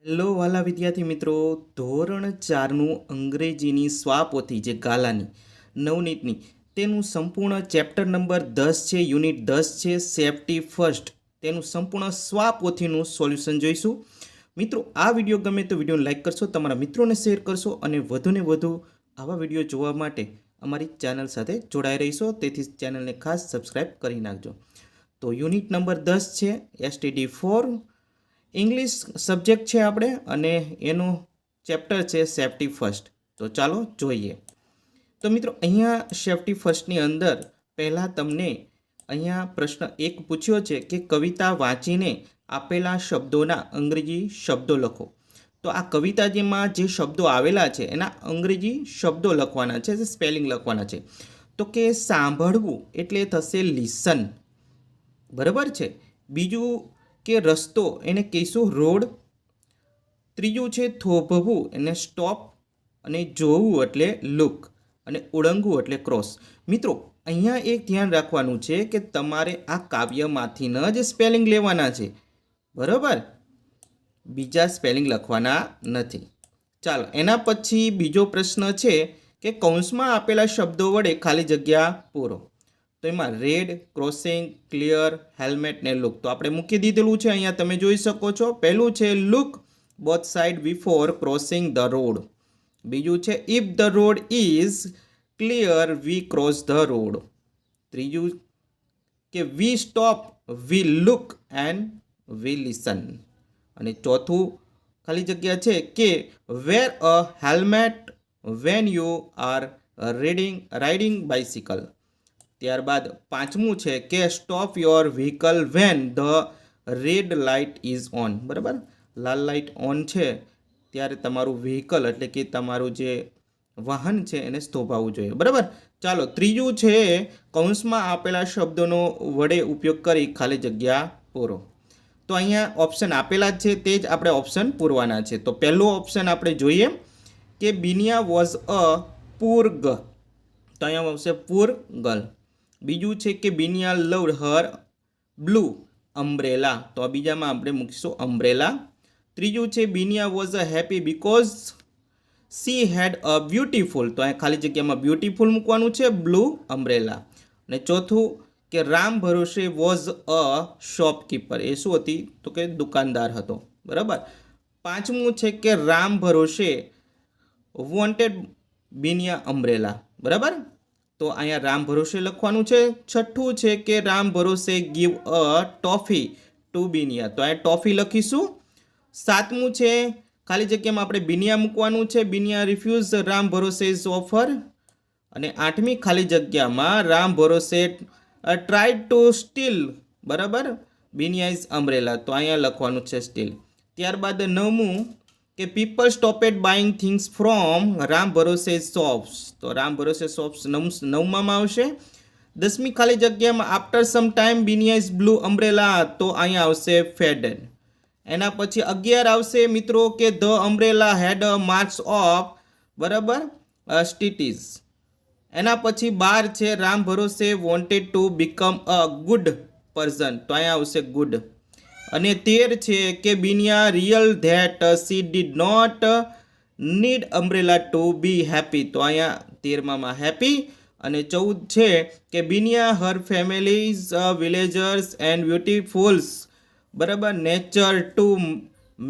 Hello વાલા વિદ્યાર્થી મિત્રો, ધોરણ 4નું અંગ્રેજીની સ્વાપોથી જે ગાલાની નવનીતની તેનું સંપૂર્ણ ચેપ્ટર નંબર 10 છે, યુનિટ 10 છે, સેફટી ફર્સ્ટ તેનું સંપૂર્ણ સ્વાપોથીનું સોલ્યુશન જોઈશું. મિત્રો, આ વિડીયો ગમે તો વિડીયોને લાઇક કરશો, તમારા મિત્રોને શેર કરશો અને વધુને વધુ આવા વિડીયો જોવા માટે અમારી ચેનલ સાથે જોડાઈ રહીશો. તેથી ચેનલને ખાસ સબસ્ક્રાઈબ કરી નાખજો. તો યુનિટ નંબર 10 છે, STD4 ઇંગ્લિશ સબ્જેક્ટ છે આપણે, અને એનું ચેપ્ટર છે સેફટી ફર્સ્ટ. તો ચાલો જોઈએ. તો મિત્રો, અહીંયા સેફટી ફર્સ્ટની અંદર પહેલાં તમને અહીંયા પ્રશ્ન એક પૂછ્યો છે કે કવિતા વાંચીને આપેલા શબ્દોના અંગ્રેજી શબ્દો લખો. તો આ કવિતા જેમાં જે શબ્દો આવેલા છે એના અંગ્રેજી શબ્દો લખવાના છે, સ્પેલિંગ લખવાના છે. તો કે સાંભળવું એટલે થશે લિસન, બરાબર છે. બીજું કે રસ્તો એને કહીશું રોડ. ત્રીજું છે થોભવું એને સ્ટોપ, અને જોવું એટલે લુક, અને ઓળંગવું એટલે ક્રોસ. મિત્રો, અહીંયા એક ધ્યાન રાખવાનું છે કે તમારે આ કાવ્યમાંથી જ સ્પેલિંગ લેવાના છે, બરાબર, બીજા સ્પેલિંગ લખવાના નથી. ચાલો, એના પછી બીજો પ્રશ્ન છે કે કૌંસમાં આપેલા શબ્દો વડે ખાલી જગ્યા પૂરો. તો એમાં રેડ, ક્રોસિંગ, ક્લિયર, હેલ્મેટ ને લુક તો આપણે મૂકી દીધેલું છે, અહીંયા તમે જોઈ શકો છો. પહેલું છે look both side before crossing the road. બીજું છે if the road is clear we cross the road. ત્રીજું કે we stop, we look and we listen. અને ચોથું ખાલી જગ્યા છે કે wear a helmet when you are riding bicycle. ત્યારબાદ પાંચમું છે કે stop your vehicle when the red light is on. બરાબર, લાલ લાઇટ ઓન છે ત્યારે તમારું વ્હીકલ એટલે કે તમારું જે વાહન છે એને થોભાવવું જોઈએ, બરાબર. ચાલો, ત્રીજું છે કૌંસમાં આપેલા શબ્દોનો વડે ઉપયોગ કરી ખાલી જગ્યા પૂરો. તો અહીંયા ઓપ્શન આપેલા જ છે, તે જ આપણે ઓપ્શન પૂરવાના છે. તો પહેલો ઓપ્શન આપણે જોઈએ કે Binia was a poor girl. તો અહીંયા આવશે પુઅર ગર્લ. બીજું છે કે બિનિયા લવ્ડ હર બ્લુ અમ્બ્રેલા. તો આ બીજામાં આપણે મૂકીશું અમ્બ્રેલા. ત્રીજું છે Binia was a happy because she had a beautiful. તો અહીંયા ખાલી જગ્યામાં બ્યુટીફુલ મૂકવાનું છે, બ્લુ અમ્બ્રેલા. અને ચોથું કે રામ ભરોસે વોઝ અ શોપકીપર. એ શું હતી? તો કે દુકાનદાર હતો, બરાબર. પાંચમું છે કે રામ ભરોસે વોન્ટેડ બિનિયા અમ્બ્રેલા, બરાબર. તો અહીંયા રામ ભરોસે લખવાનું છે. છઠ્ઠું છે કે Ram Bharose give a toffee to Biniya. તો અહીંયા ટોફી લખીશું. સાતમું છે ખાલી જગ્યામાં આપણે બિનિયા મૂકવાનું છે, બિનિયા રિફ્યુઝ રામ ભરોસે ઇઝ ઓફર. અને આઠમી ખાલી જગ્યામાં રામ ભરોસે ટ્રાય ટુ સ્ટીલ, બરાબર, બિનિયા ઇઝ અમ્બ્રેલા. તો અહીંયા લખવાનું છે સ્ટીલ. ત્યારબાદ નવમું કે people stopped buying things from Ram Bharose shops. તો રામ ભરોસે શોપ્સ નવમામાં આવશે. દસમી ખાલી જગ્યામાં after some time Binia is blue umbrella. તો અહીંયા આવશે ફેડેડ. એના પછી 11 આવશે મિત્રો કે the umbrella had marks of, બરાબર, સ્ટીટીઝ. એના પછી 12 છે Ram Bharose wanted to become a good person. તો અહીંયા આવશે ગુડ. અને 13 છે કે Biniya real that she did not need umbrella to be happy. તો અહીંયા 13માં હેપી. અને 14 છે કે Biniya her families villagers and beautifuls, બરાબર, nature to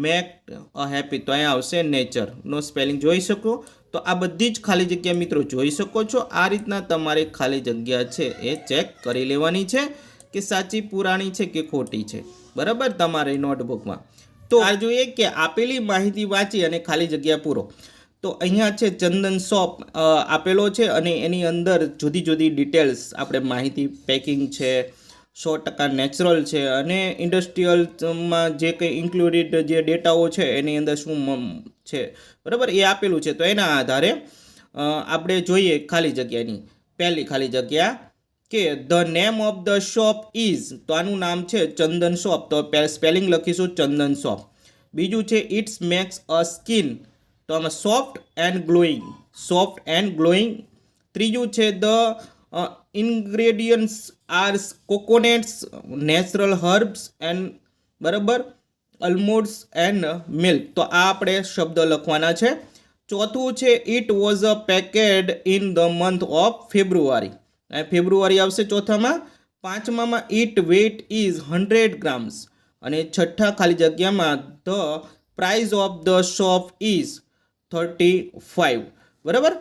make a happy. તો અહીંયા આવશે નેચર. નો સ્પેલિંગ જોઈ શકો. તો આ બધી જ ખાલી જગ્યા મિત્રો જોઈ શકો છો. આ રીતના તમારે ખાલી જગ્યા છે એ ચેક કરી લેવાની છે કે સાચી પુરાણી છે કે ખોટી છે, બરાબર, તમારી નોટબુકમાં. તો આ જોઈએ કે આપેલી માહિતી વાંચી અને ખાલી જગ્યા પૂરો. તો અહીંયા છે ચંદન શોપ આપેલો છે, અને એની અંદર જુદી જુદી ડિટેલ્સ આપણે માહિતી, પેકિંગ છે, 100% નેચરલ છે, અને ઇન્ડસ્ટ્રીયલમાં જે કંઈ ઇન્ક્લુડેડ જે ડેટાઓ છે એની અંદર શું છે, બરાબર, એ આપેલું છે. તો એના આધારે આપણે જોઈએ ખાલી જગ્યાની પહેલી ખાલી જગ્યા કે the name of the shop is. તો આનું નામ છે ચંદન શોપ. તો સ્પેલિંગ લખીશું ચંદન શોપ. બીજું છે ઇટ્સ મેક્સ અ સ્કિન. તો આમાં soft and glowing, soft and glowing. ત્રીજું છે the ingredients are coconuts, natural herbs and, બરાબર, almonds and milk. તો આ આપણે શબ્દ લખવાના છે. ચોથું છે it was packed in the month of February. ફેબ્રુઆરી આવશે ચોથામાં. પાંચમામાં it weight is 100 grams. અને છઠ્ઠા ખાલી જગ્યામાં the price of the shop is 35. બરાબર.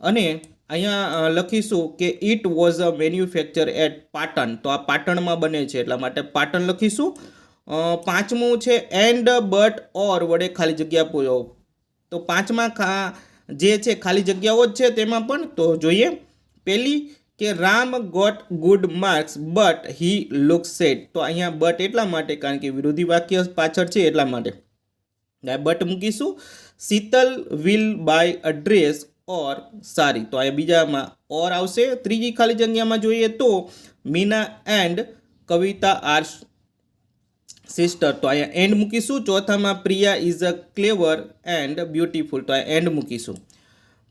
અને અહીંયા લખીશું કે it was a manufacture at Patan. તો આ પાટણમાં બને છે એટલા માટે પાટણ લખીશું. પાંચમું છે એન્ડ બટ ઓર વડે ખાલી જગ્યા પૂરો. તો પાંચમા જે છે ખાલી જગ્યાઓ જ છે તેમાં પણ. તો જોઈએ પહેલી કે Ram got good marks but he look sad. તો અહીંયા બટ એટલા માટે કારણ કે વિરોધી વાક્ય પાછળ છે એટલા માટે બટ મૂકીશું. Sheetal will buy a dress or sari. તો અહીંયા બીજામાં ઓર આવશે. ત્રીજી ખાલી જગ્યામાં જોઈએ તો Meena and Kavita are sister. તો અહીંયા એન્ડ મૂકીશું. ચોથામાં Priya is a clever and beautiful. તો અહીંયા એન્ડ મૂકીશું.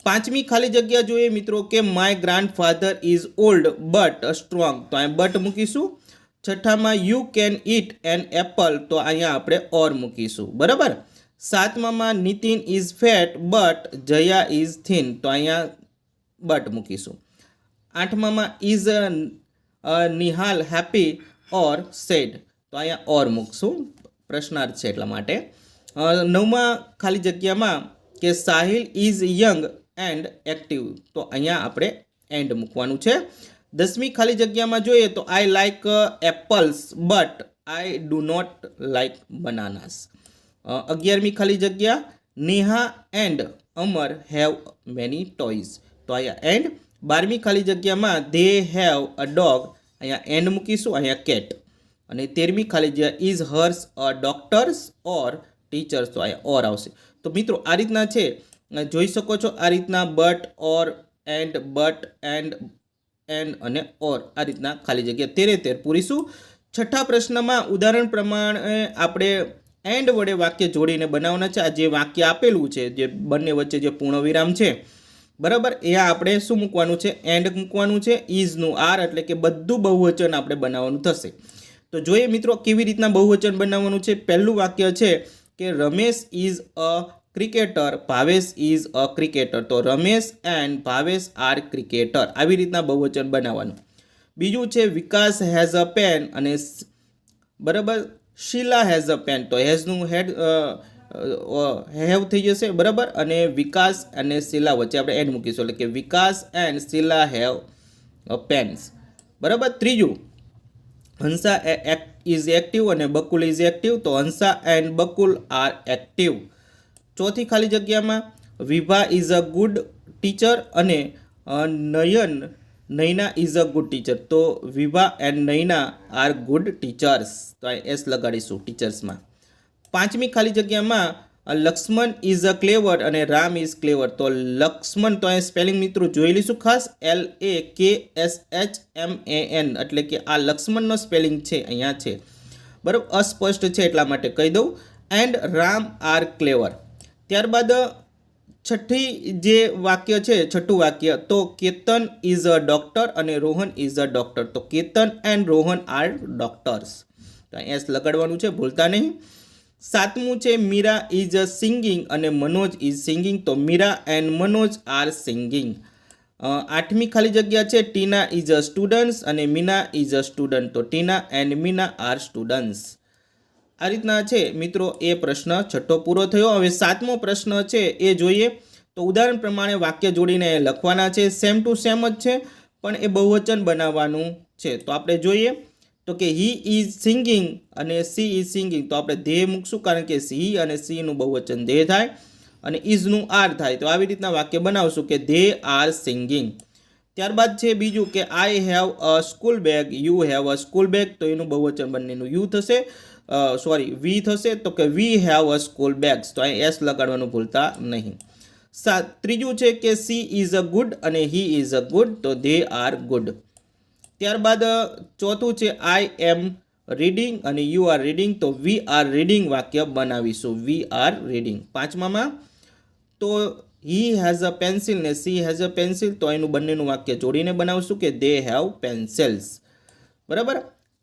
પાંચમી ખાલી જગ્યા જોઈએ મિત્રો કે my grandfather is old but strong. તો અહીંયા બટ મૂકીશું. છઠ્ઠામાં you can eat an apple. તો અહીંયા આપણે ઓર મૂકીશું. બરાબર. સાતમામાં Nitin is fat but Jaya is thin. તો અહીંયા બટ મૂકીશું. આઠમામાં is Nihal happy or sad. તો અહીંયા ઓર મૂકશું. પ્રશ્નાર્થ છે એટલા માટે. નવમા ખાલી જગ્યામાં કે Sahil is young and active. તો અહીંયા આપણે એન્ડ મૂકવાનું છે. દસમી ખાલી જગ્યામાં જોઈએ તો I like apples but I do not like bananas. 11મી ખાલી જગ્યા Neha and Amar have many toys. તો અહીંયા એન્ડ. 12મી ખાલી જગ્યામાં ધે હેવ અ ડોગ. અહીંયા એન્ડ મૂકીશું. અહીંયા કેટ. અને 13મી ખાલી જગ્યા is hers a doctors or teachers. તો અહીંયા ઓર આવશે. તો મિત્રો આ રીતના છે જોઈ શકો છો. આ રીતના but or and but and અને ઓર આ રીતના ખાલી જગ્યા 13 પૂરીશું. છઠ્ઠા પ્રશ્નમાં ઉદાહરણ પ્રમાણે આપણે એન્ડ વડે વાક્ય જોડીને બનાવવાના છે. આ જે વાક્ય આપેલું છે જે બંને વચ્ચે જે પૂર્ણવિરામ છે બરાબર એ આપણે શું મૂકવાનું છે એન્ડ મૂકવાનું છે. ઇઝનું આર એટલે કે બધું બહુવચન આપણે બનાવવાનું થશે. તો જોઈએ મિત્રો કેવી રીતના બહુવચન બનાવવાનું છે. પહેલું વાક્ય છે કે Ramesh is a cricketer Bhavesh is a cricketer. તો Ramesh and Bhavesh are cricketer. આવી રીતના બહુવચન બનાવવાનું. બીજું છે વિકાસ હેઝ અ પેન અને બરાબર શીલા હેઝ અ પેન. તો હેઝનું હેવ થઈ જશે બરાબર. અને વિકાસ અને શીલા વચ્ચે આપણે એન્ડ મૂકીશું એટલે કે વિકાસ એન્ડ શીલા હેવ પેન્સ બરાબર. ત્રીજું હંસા ઇઝ એક્ટિવ અને બકુલ ઇઝ એક્ટિવ. તો Hansa and Bakul are active. ચોથી ખાલી જગ્યામાં Vibha is a good teacher અને Nayana is a good teacher. તો Vibha and Nayana are good teachers. તો આ એસ લગાડીશું ટીચર્સમાં. પાંચમી ખાલી જગ્યામાં લક્ષ્મણ ઇઝ અ ક્લેવર અને રામ ઇઝ ક્લેવર. તો લક્ષ્મણ તો અહીંયા સ્પેલિંગ મિત્રો જોઈ લઈશું ખાસ. LAKSHMAN એટલે કે આ લક્ષ્મણનો સ્પેલિંગ છે અહીંયા છે બરાબર. અસ્પષ્ટ છે એટલા માટે કહી દઉં. એન્ડ રામ આર ક્લેવર. ત્યારબાદ છઠ્ઠી જે વાક્ય છે છઠ્ઠું વાક્ય તો કેતન ઇઝ અ ડૉક્ટર અને રોહન ઇઝ અ ડૉક્ટર. તો Ketan and Rohan are doctors. તો એસ લગાડવાનું છે ભૂલતા નહીં. સાતમું છે મીરા ઇઝ અ સિંગિંગ અને મનોજ ઇઝ સિંગિંગ. તો Meera and Manoj are singing. આઠમી ખાલી જગ્યા છે ટીના ઇઝ અ સ્ટુડન્ટ્સ અને મીના ઇઝ અ સ્ટુડન્ટ. તો ટીના એન્ડ મીના આર સ્ટુડન્ટ્સ. આ રીતના છે મિત્રો એ પ્રશ્ન છઠ્ઠો પૂરો થયો. હવે સાતમો પ્રશ્ન છે એ જોઈએ. તો ઉદાહરણ પ્રમાણે વાક્ય જોડીને લખવાના છે. સેમ ટુ સેમ જ છે પણ એ બહુવચન બનાવવાનું છે. તો આપણે જોઈએ તો કે હી ઇઝ સિંગિંગ અને સી ઇઝ સિંગિંગ. તો આપણે ધે મૂકશું કારણ કે સી અને સીનું બહુવચન ધે થાય અને ઇઝનું આર થાય. તો આવી રીતના વાક્ય બનાવશું કે ધે આર સિંગિંગ. ત્યારબાદ છે બીજું કે I have a school bag you have a school bag. તો એનું બહુવચન બંનેનું યુ થશે વી થશે. તો કે we have a school bags. તો અહીં એસ લગાડવાનું ભૂલતા નહીં. ત્રીજું છે કે સી ઇઝ અ ગુડ અને હી ઇઝ અ ગુડ. તો ધે આર ગુડ. ત્યારબાદ ચોથું છે આઈ એમ રીડિંગ અને યુ આર રીડિંગ. તો વી આર રીડિંગ વાક્ય બનાવીશું. We are reading. પાંચમામાં તો હી હેઝ અ પેન્સિલ ને સી હેઝ અ પેન્સિલ. તો એનું બંનેનું વાક્ય જોડીને બનાવશું કે દે હેવ પેન્સિલ્સ બરાબર.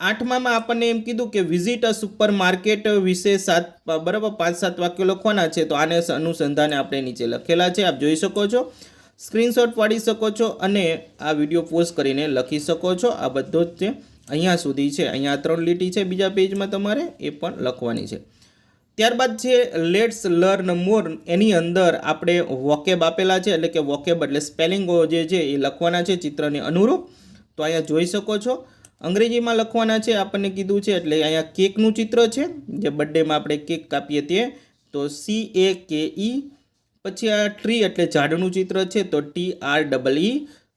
આઠમામાં આપણને એમ કીધું કે વિઝિટ અ સુપર માર્કેટ વિશે 5-7 વાક્યો લખવાના છે. તો આને અનુસંધાને આપણે નીચે લખેલા છે, આપ જોઈ શકો છો. સ્ક્રીનશોટ પાડી શકો છો અને આ વિડીયો પોઝ કરીને લખી શકો છો. આ બધો જ છે અહીંયા સુધી છે. અહીંયા 3 લીટી છે બીજા પેજમાં, તમારે એ પણ લખવાની છે. ત્યારબાદ છે લેટ્સ લર્ન મોર. એની અંદર આપણે વોકેબ આપેલા છે, એટલે કે વોકેબ એટલે સ્પેલિંગો જે છે એ લખવાના છે ચિત્રને અનુરૂપ. તો અહીંયા જોઈ શકો છો. અંગ્રેજીમાં લખવાના છે આપણને કીધું છે, એટલે અહીંયા કેકનું ચિત્ર છે, જે બર્થડેમાં આપણે કેક કાપીએ તે. તો CAKE. પછી આ ટ્રી એટલે ઝાડનું ચિત્ર છે, તો TREE.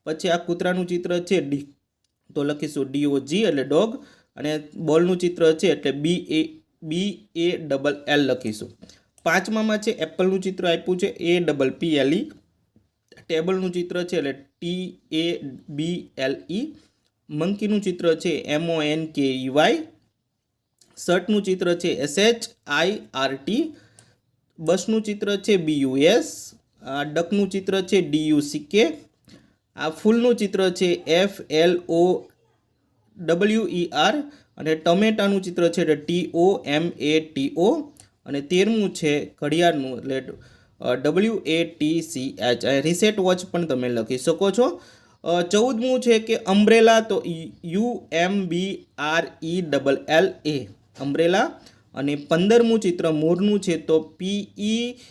પછી આ કૂતરાનું ચિત્ર છે તો લખીશું DOG એટલે ડોગ. અને બોલનું ચિત્ર છે એટલે BALL લખીશું. પાંચમામાં છે એપલનું ચિત્ર આપ્યું છે APPLE. ટેબલનું ચિત્ર છે એટલે TABLE. મંકીનું ચિત્ર છે MONKEY. શર્ટનું ચિત્ર છે SHIRT. બસનું ચિત્ર છે BUS. ડકનું ચિત્ર છે DUCK. આ ફૂલનું ચિત્ર છે FLOWER. અને ટમેટાનું ચિત્ર છે એટલે TOMATO. અને 13મું છે ઘડિયાળનું એટલે WATCH. રીસેટ વોચ પણ તમે લખી શકો છો. 14મું છે કે અમ્બ્રેલા, તો UMBRELLA અમ્બ્રેલા. અને 15મું ચિત્ર મોરનું છે તો PEACOCK,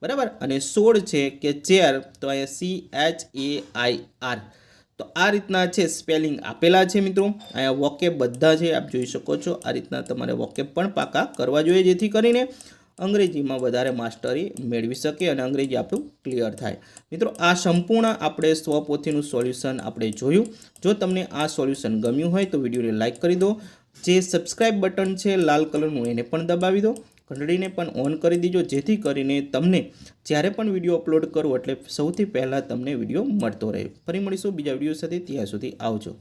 બરાબર. અને 16 છે કે ચેર, તો અહીંયા CHAIR. તો આ રીતના છે સ્પેલિંગ આપેલા છે મિત્રો. અહીંયા વોકેબ બધા છે આપ જોઈ શકો છો. આ રીતના તમારે વોકેબ પણ પાકા કરવા જોઈએ, જેથી કરીને અંગ્રેજીમાં વધારે માસ્ટરી મેળવી શકે અને અંગ્રેજી આપણું ક્લિયર થાય. મિત્રો આ સંપૂર્ણ આપણે સ્વપોથીનું સોલ્યુશન આપણે જોયું. જો તમને આ સોલ્યુશન ગમ્યું હોય તો વિડીયોને લાઇક કરી દો. જે સબસ્ક્રાઇબ બટન છે લાલ કલરનું એને પણ દબાવી દો. ઘંટડીને પણ ઓન કરી દીજો, જેથી કરીને તમને જ્યારે પણ વિડીયો અપલોડ કરું એટલે સૌથી પહેલાં તમને વિડીયો મળતો રહે. ફરી મળીશું બીજા વિડીયો સાથે. ત્યાં સુધી આવજો.